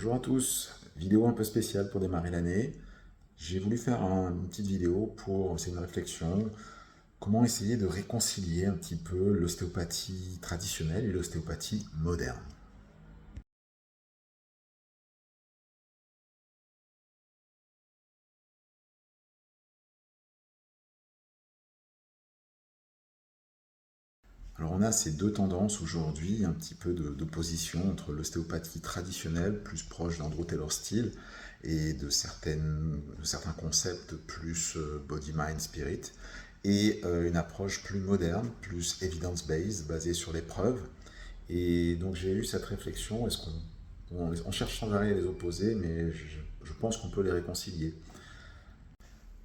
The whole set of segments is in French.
Bonjour à tous, vidéo un peu spéciale pour démarrer l'année. J'ai voulu faire une petite vidéo pour, c'est une réflexion, comment essayer de réconcilier un petit peu l'ostéopathie traditionnelle et l'ostéopathie moderne. Alors on a ces deux tendances aujourd'hui, un petit peu d'opposition entre l'ostéopathie traditionnelle, plus proche d'Andrew Taylor Still, et de certains concepts plus body, mind, spirit, et une approche plus moderne, plus evidence-based, basée sur les preuves. Et donc j'ai eu cette réflexion, est-ce on cherche sans arrêt à les opposer, mais je pense qu'on peut les réconcilier.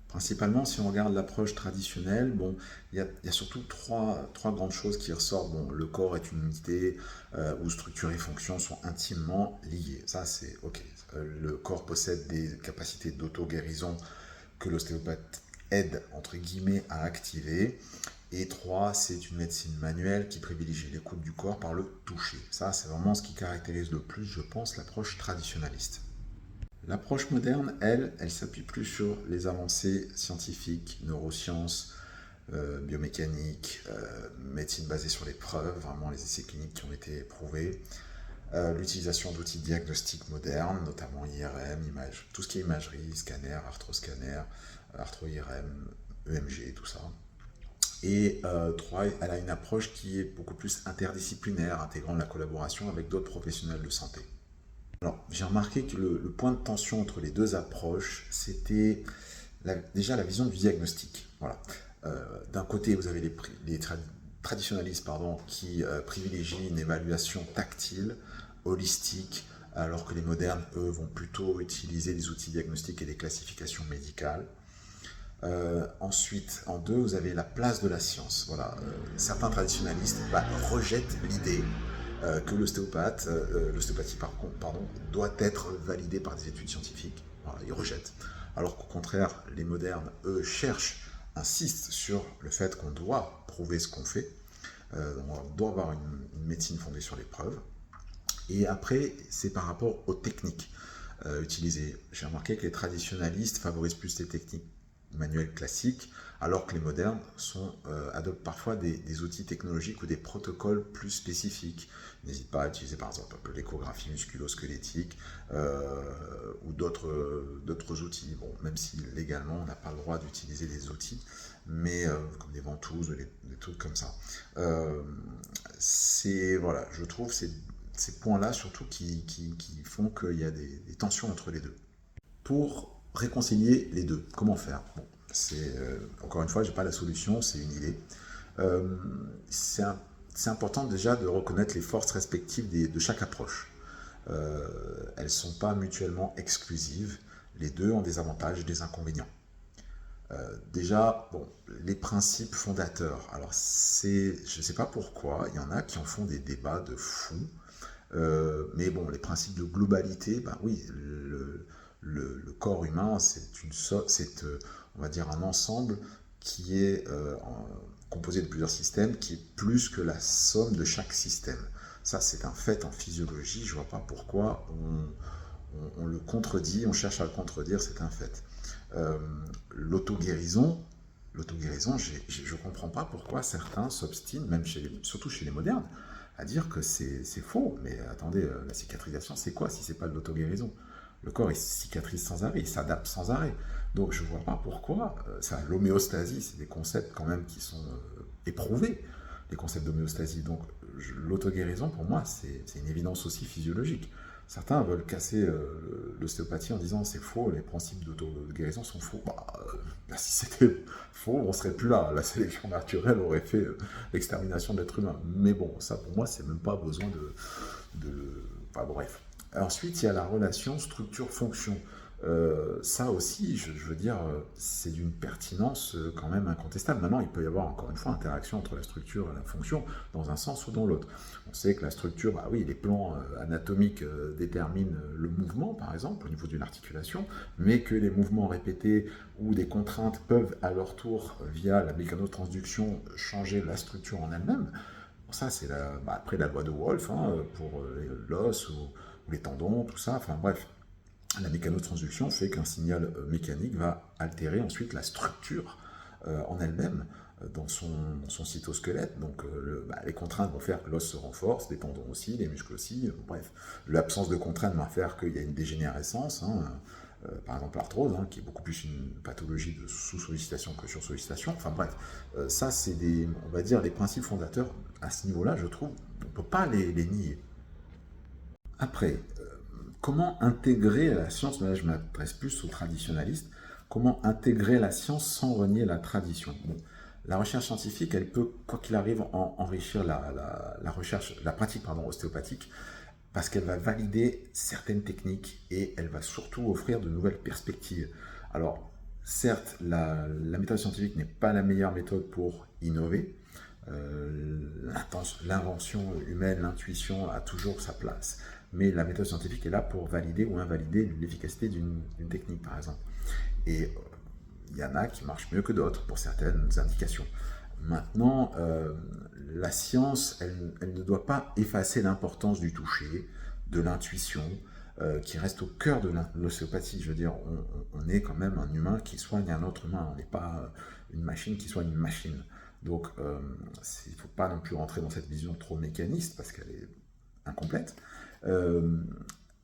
Principalement, si on regarde l'approche traditionnelle, bon, il y a surtout trois grandes choses qui ressortent. Bon, le corps est une unité où structure et fonction sont intimement liées. Ça, c'est OK. Le corps possède des capacités d'auto-guérison que l'ostéopathe aide, entre guillemets, à activer. Et trois, c'est une médecine manuelle qui privilégie l'écoute du corps par le toucher. Ça, c'est vraiment ce qui caractérise le plus, je pense, l'approche traditionnaliste. L'approche moderne, elle s'appuie plus sur les avancées scientifiques, neurosciences, biomécanique, médecine basée sur les preuves, vraiment les essais cliniques qui ont été prouvés, l'utilisation d'outils de diagnostic modernes, notamment IRM, tout ce qui est imagerie, scanner, arthroscanner, arthro-IRM, EMG, tout ça. Et trois, elle a une approche qui est beaucoup plus interdisciplinaire, intégrant la collaboration avec d'autres professionnels de santé. Alors, j'ai remarqué que le point de tension entre les deux approches, c'était déjà la vision du diagnostic. Voilà. D'un côté, vous avez les traditionalistes qui privilégient une évaluation tactile, holistique, alors que les modernes, eux, vont plutôt utiliser des outils diagnostiques et des classifications médicales. Ensuite, en deux, vous avez la place de la science. Voilà. Certains traditionalistes rejettent l'idée que l'ostéopathie doit être validée par des études scientifiques. Voilà, ils rejettent. Alors qu'au contraire, les modernes, eux, insistent sur le fait qu'on doit prouver ce qu'on fait. On doit avoir une médecine fondée sur les preuves. Et après, c'est par rapport aux techniques utilisées. J'ai remarqué que les traditionalistes favorisent plus les techniques manuels classiques, alors que les modernes adoptent parfois des outils technologiques ou des protocoles plus spécifiques. N'hésite pas à utiliser par exemple l'échographie musculo-squelettique ou d'autres outils. Bon, même si légalement on n'a pas le droit d'utiliser des outils, mais comme des ventouses, des trucs comme ça. Voilà, je trouve ces points-là surtout qui font qu'il y a des tensions entre les deux. Pour réconcilier les deux, comment faire? Bon, encore une fois, je n'ai pas la solution, c'est une idée. Euh, c'est important déjà de reconnaître les forces respectives de chaque approche. Elles ne sont pas mutuellement exclusives. Les deux ont des avantages et des inconvénients. Déjà, bon, les principes fondateurs. Alors, je ne sais pas pourquoi, il y en a qui en font des débats de fous. Mais bon, les principes de globalité, ben oui, le corps humain, on va dire, un ensemble qui est composé de plusieurs systèmes, qui est plus que la somme de chaque système. Ça, c'est un fait en physiologie. Je ne vois pas pourquoi on le contredit, on cherche à le contredire, c'est un fait. Euh, L'auto-guérison, je ne comprends pas pourquoi certains s'obstinent, surtout chez les modernes, à dire que c'est faux. Mais attendez, la cicatrisation, c'est quoi si c'est pas de l'auto-guérison? Le corps, il cicatrise sans arrêt, il s'adapte sans arrêt. Donc je ne vois pas pourquoi. L'homéostasie, c'est des concepts quand même qui sont éprouvés, les concepts d'homéostasie. Donc l'auto-guérison, pour moi, c'est une évidence aussi physiologique. Certains veulent casser l'ostéopathie en disant c'est faux, les principes d'auto-guérison sont faux. Si c'était faux, on serait plus là. La sélection naturelle aurait fait l'extermination de l'être humain. Mais bon, ça pour moi, c'est même pas besoin enfin bref. Ensuite, il y a la relation structure-fonction. Ça aussi, je veux dire, c'est d'une pertinence quand même incontestable. Maintenant, il peut y avoir encore une fois interaction entre la structure et la fonction dans un sens ou dans l'autre. On sait que la structure, bah oui, les plans anatomiques déterminent le mouvement, par exemple, au niveau d'une articulation, mais que les mouvements répétés ou des contraintes peuvent à leur tour, via la mécanotransduction, changer la structure en elle-même. Ça, c'est après la loi de Wolff pour l'os ou les tendons, tout ça, enfin bref. La mécanotransduction fait qu'un signal mécanique va altérer ensuite la structure en elle-même dans son cytosquelette. Donc les contraintes vont faire que l'os se renforce, les tendons aussi, les muscles aussi. Bref, l'absence de contraintes va faire qu'il y a une dégénérescence. Par exemple l'arthrose, qui est beaucoup plus une pathologie de sous-sollicitation que sur-sollicitation. Enfin bref, ça c'est on va dire, les principes fondateurs à ce niveau-là, je trouve, on ne peut pas les nier. Après, comment intégrer la science, là je m'adresse plus aux traditionalistes, comment intégrer la science sans renier la tradition. Bon, la recherche scientifique, elle peut, quoi qu'il arrive, enrichir la recherche, la pratique ostéopathique, parce qu'elle va valider certaines techniques et elle va surtout offrir de nouvelles perspectives. Alors, certes, la méthode scientifique n'est pas la meilleure méthode pour innover. L'invention humaine, l'intuition a toujours sa place. Mais la méthode scientifique est là pour valider ou invalider l'efficacité d'une technique, par exemple. Et il y en a qui marchent mieux que d'autres pour certaines indications. Maintenant, la science, elle ne doit pas effacer l'importance du toucher, de l'intuition, qui reste au cœur de l'ostéopathie. Je veux dire, on est quand même un humain qui soigne un autre humain. On n'est pas une machine qui soigne une machine. Donc, il ne faut pas non plus rentrer dans cette vision trop mécaniste, parce qu'elle est incomplète.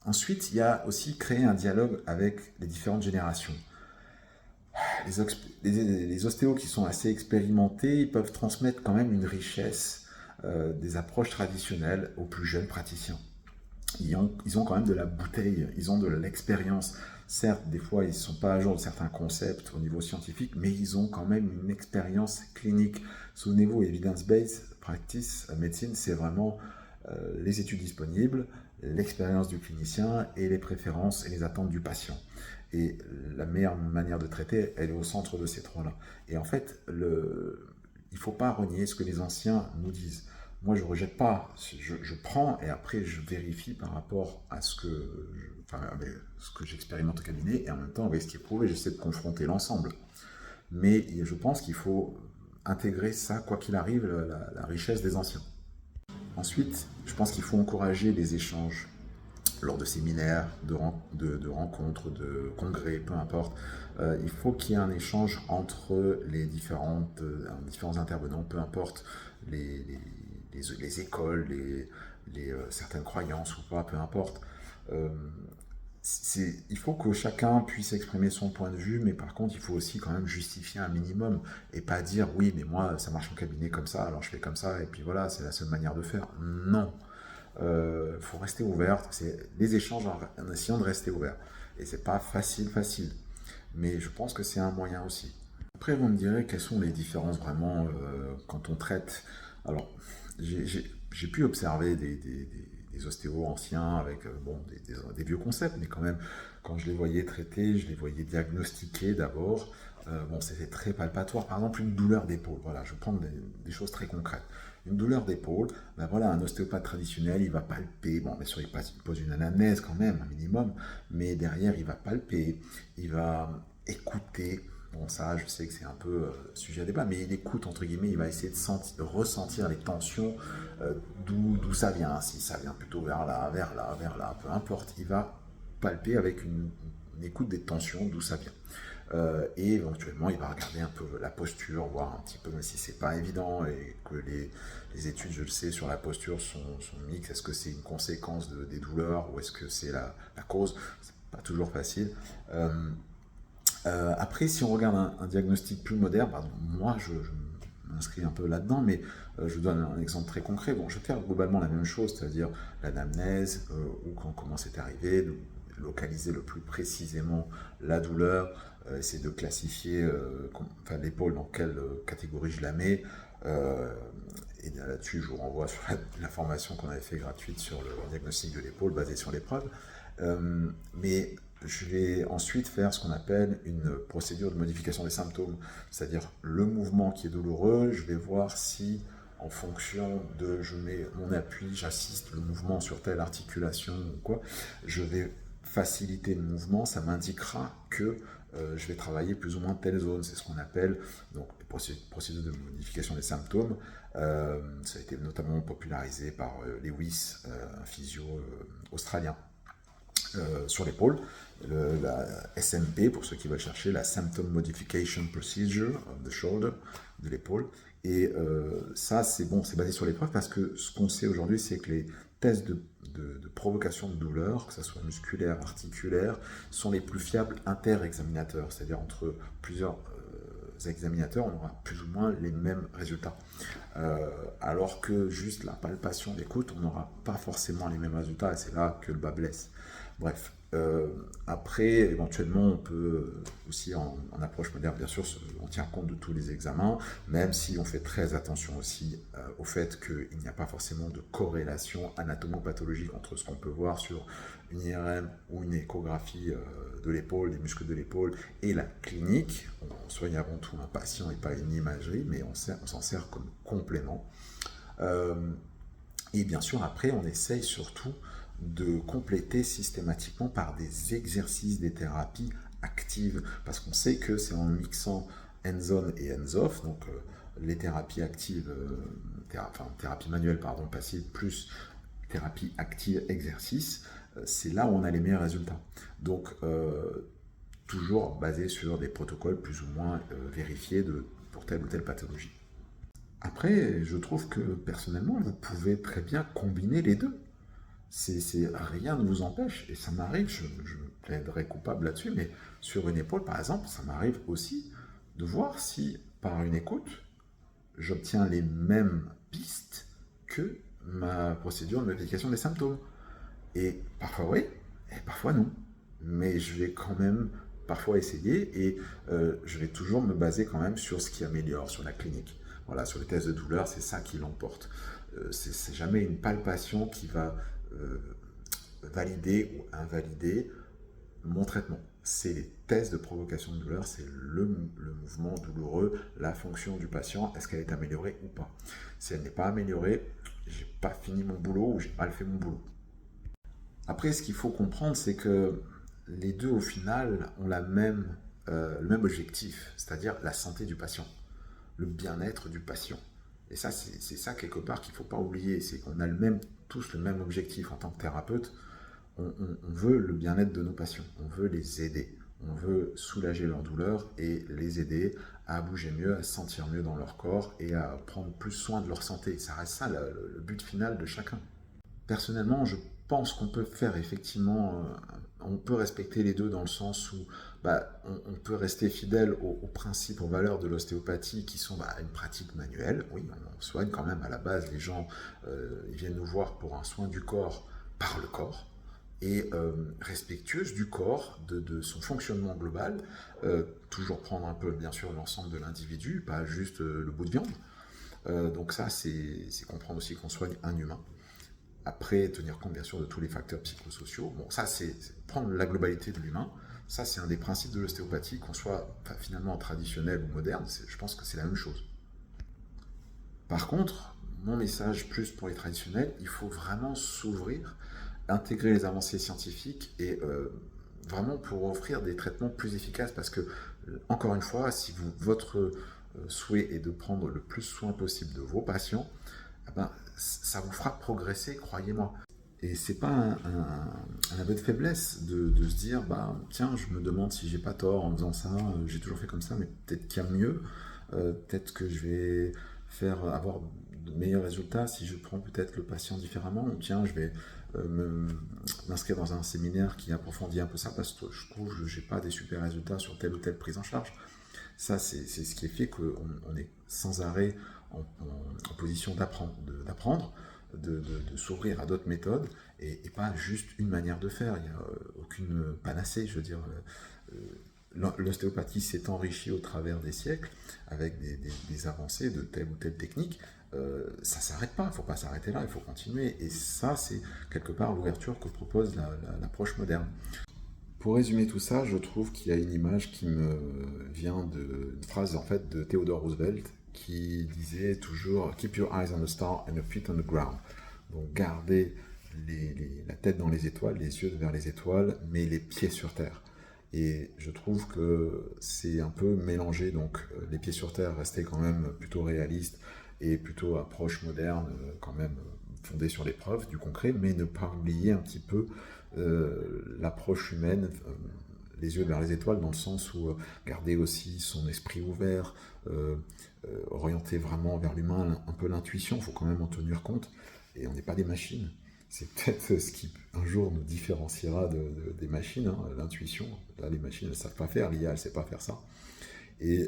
Ensuite, il y a aussi créer un dialogue avec les différentes générations. Les ostéos qui sont assez expérimentés, ils peuvent transmettre quand même une richesse des approches traditionnelles aux plus jeunes praticiens. Ils ont quand même de la bouteille, ils ont de l'expérience. Certes, des fois, ils ne sont pas à jour de certains concepts au niveau scientifique, mais ils ont quand même une expérience clinique. Souvenez-vous, evidence-based practice médecine, c'est vraiment les études disponibles, l'expérience du clinicien et les préférences et les attentes du patient. Et la meilleure manière de traiter, elle est au centre de ces trois-là. Et en fait, il ne faut pas renier ce que les anciens nous disent. Moi, je ne rejette pas, je prends et après je vérifie par rapport à ce que j'expérimente au cabinet et en même temps avec ce qui est prouvé, j'essaie de confronter l'ensemble. Mais je pense qu'il faut intégrer ça, quoi qu'il arrive, la richesse des anciens. Ensuite, je pense qu'il faut encourager les échanges lors de séminaires, de rencontres, de congrès, peu importe. Il faut qu'il y ait un échange entre les différents intervenants, peu importe les écoles, certaines croyances ou pas, peu importe. Il faut que chacun puisse exprimer son point de vue, mais par contre, il faut aussi quand même justifier un minimum et pas dire oui, mais moi, ça marche en cabinet comme ça, alors je fais comme ça, et puis voilà, c'est la seule manière de faire. Non. Faut rester ouvert. C'est les échanges en essayant de rester ouvert. Et c'est pas facile, mais je pense que c'est un moyen aussi. Après, vous me direz quelles sont les différences vraiment quand on traite. Alors, j'ai pu observer des ostéos anciens avec des vieux concepts, mais quand même, quand je les voyais traiter, je les voyais diagnostiquer d'abord. C'était très palpatoire. Par exemple, une douleur d'épaule. Voilà, je prends des choses très concrètes. Une douleur d'épaule, un ostéopathe traditionnel, il va palper. Bon, bien sûr, il pose une anamnèse quand même, un minimum, mais derrière, il va palper, il va écouter. Bon, ça, je sais que c'est un peu sujet à débat, mais il écoute, entre guillemets, il va essayer de ressentir les tensions, d'où ça vient, si ça vient plutôt vers là, peu importe. Il va palper avec une écoute des tensions, d'où ça vient. Et éventuellement, il va regarder un peu la posture, voir un petit peu, même si c'est pas évident, et que les études, je le sais, sur la posture sont mixtes. Est-ce que c'est une conséquence des douleurs, ou est-ce que c'est la cause? C'est pas toujours facile. Après, si on regarde un diagnostic plus moderne, moi je m'inscris un peu là-dedans, mais je vous donne un exemple très concret. Bon, je vais faire globalement la même chose, c'est-à-dire l'anamnèse, ou comment c'est arrivé, de localiser le plus précisément la douleur, essayer de classifier l'épaule dans quelle catégorie je la mets. Et là-dessus, je vous renvoie sur la formation qu'on avait fait gratuite sur le diagnostic de l'épaule basée sur l'épreuve. Mais je vais ensuite faire ce qu'on appelle une procédure de modification des symptômes, c'est-à-dire le mouvement qui est douloureux, je vais voir si, en fonction de, je mets mon appui, j'assiste le mouvement sur telle articulation ou quoi, je vais faciliter le mouvement, ça m'indiquera que je vais travailler plus ou moins telle zone, c'est ce qu'on appelle donc procédure de modification des symptômes. Ça a été notamment popularisé par Lewis, un physio australien. sur l'épaule, la SMP, pour ceux qui veulent chercher, la Symptom Modification Procedure of the Shoulder, de l'épaule. Et ça, c'est bon, c'est basé sur l'épreuve parce que ce qu'on sait aujourd'hui, c'est que les tests de provocation de douleur, que ce soit musculaire, articulaire, sont les plus fiables inter-examinateurs, c'est-à-dire entre plusieurs examinateurs, on aura plus ou moins les mêmes résultats. Alors que juste la palpation d'écoute, on n'aura pas forcément les mêmes résultats, et c'est là que le bas blesse. Bref, après, éventuellement, on peut aussi, en approche moderne, bien sûr, on tient compte de tous les examens, même si on fait très attention aussi au fait qu'il n'y a pas forcément de corrélation anatomopathologique entre ce qu'on peut voir sur une IRM ou une échographie de l'épaule, des muscles de l'épaule, et la clinique. On soigne avant tout un patient et pas une imagerie, mais on s'en sert comme complément. Et bien sûr, après, on essaye surtout de compléter systématiquement par des exercices, des thérapies actives, parce qu'on sait que c'est en mixant hands-on et hands-off, donc les thérapies actives, thérapie manuelle, pardon, passive, plus thérapie active, exercice, c'est là où on a les meilleurs résultats. Donc, toujours basé sur des protocoles plus ou moins vérifiés pour telle ou telle pathologie. Après, je trouve que personnellement, vous pouvez très bien combiner les deux. Rien ne vous empêche, et ça m'arrive, je me plaiderai coupable là-dessus, mais sur une épaule, par exemple, ça m'arrive aussi de voir si, par une écoute, j'obtiens les mêmes pistes que ma procédure de modification des symptômes. Et parfois oui, et parfois non. Mais je vais quand même parfois essayer, et je vais toujours me baser quand même sur ce qui améliore, sur la clinique. Voilà, sur les tests de douleur, c'est ça qui l'emporte. C'est jamais une palpation qui va valider ou invalider mon traitement. C'est les tests de provocation de douleur, c'est le mouvement douloureux, la fonction du patient, est-ce qu'elle est améliorée ou pas. Si elle n'est pas améliorée, j'ai pas fini mon boulot ou j'ai mal fait mon boulot. Après, ce qu'il faut comprendre, c'est que les deux, au final, ont le même objectif, c'est-à-dire la santé du patient, le bien-être du patient. Et ça, c'est ça quelque part qu'il ne faut pas oublier, c'est qu'on a tous le même objectif en tant que thérapeute. On veut le bien-être de nos patients, on veut les aider, on veut soulager leur douleur et les aider à bouger mieux, à se sentir mieux dans leur corps et à prendre plus soin de leur santé. Ça reste ça le but final de chacun. Personnellement, je pense qu'on peut faire effectivement, on peut respecter les deux dans le sens où on peut rester fidèle aux principes, aux valeurs de l'ostéopathie qui sont une pratique manuelle. Oui, on soigne quand même à la base, les gens ils viennent nous voir pour un soin du corps par le corps et respectueuse du corps, de son fonctionnement global, toujours prendre un peu bien sûr l'ensemble de l'individu, pas juste le bout de viande. Donc ça, c'est comprendre aussi qu'on soigne un humain. Après, tenir compte bien sûr de tous les facteurs psychosociaux. Bon, ça, c'est prendre la globalité de l'humain. Ça, c'est un des principes de l'ostéopathie, qu'on soit finalement traditionnel ou moderne. Je pense que c'est la même chose. Par contre, mon message plus pour les traditionnels, il faut vraiment s'ouvrir, intégrer les avancées scientifiques et vraiment pour offrir des traitements plus efficaces. Parce que, encore une fois, si votre souhait est de prendre le plus soin possible de vos patients, ça vous fera progresser, croyez-moi. Et c'est pas un aveu de faiblesse de se dire, tiens, je me demande si j'ai pas tort en faisant ça, j'ai toujours fait comme ça, mais peut-être qu'il y a mieux, peut-être que je vais avoir de meilleurs résultats si je prends peut-être le patient différemment, ou tiens, je vais m'inscrire dans un séminaire qui approfondit un peu ça, parce que je trouve que j'ai pas des super résultats sur telle ou telle prise en charge. Ça, c'est ce qui fait qu'on est sans arrêt en position d'apprendre, de s'ouvrir à d'autres méthodes, et pas juste une manière de faire. Il n'y a aucune panacée, je veux dire. L'ostéopathie s'est enrichie au travers des siècles avec des avancées de telle ou telle technique. Ça ne s'arrête pas, il ne faut pas s'arrêter là, il faut continuer. Et ça, c'est quelque part l'ouverture que propose l'approche moderne. Pour résumer tout ça, je trouve qu'il y a une image qui me vient d'une phrase en fait de Theodore Roosevelt qui disait toujours "Keep your eyes on the star and your feet on the ground". Donc gardez la tête dans les étoiles, les yeux vers les étoiles, mais les pieds sur terre. Et je trouve que c'est un peu mélangé, donc les pieds sur terre, rester quand même plutôt réaliste et plutôt approche moderne, quand même fondée sur les preuves, du concret, mais ne pas oublier un petit peu l'approche humaine, les yeux vers les étoiles, dans le sens où garder aussi son esprit ouvert, orienter vraiment vers l'humain, un peu l'intuition, il faut quand même en tenir compte, et on n'est pas des machines. C'est peut-être ce qui un jour nous différenciera des machines, hein, l'intuition. Là, les machines, elles ne savent pas faire, l'IA, elle ne sait pas faire ça. Et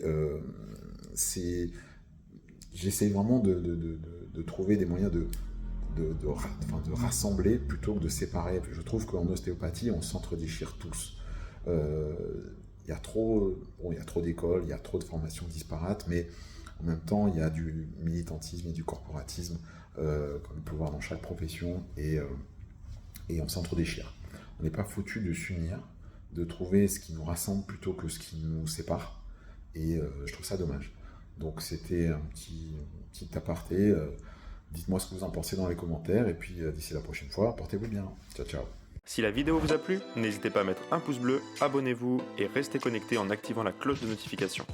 j'essaie vraiment de trouver des moyens de rassembler plutôt que de séparer. Je trouve qu'en ostéopathie, on s'entre-déchire tous. Il y a trop d'écoles, il y a trop de formations disparates, mais en même temps, il y a du militantisme et du corporatisme, comme on peut voir dans chaque profession, et on s'entre-déchire. On n'est pas foutu de s'unir, de trouver ce qui nous rassemble plutôt que ce qui nous sépare, et je trouve ça dommage. Donc c'était un petit aparté. Dites-moi ce que vous en pensez dans les commentaires, et puis d'ici la prochaine fois, portez-vous bien. Ciao, ciao. Si la vidéo vous a plu, n'hésitez pas à mettre un pouce bleu, abonnez-vous et restez connecté en activant la cloche de notification.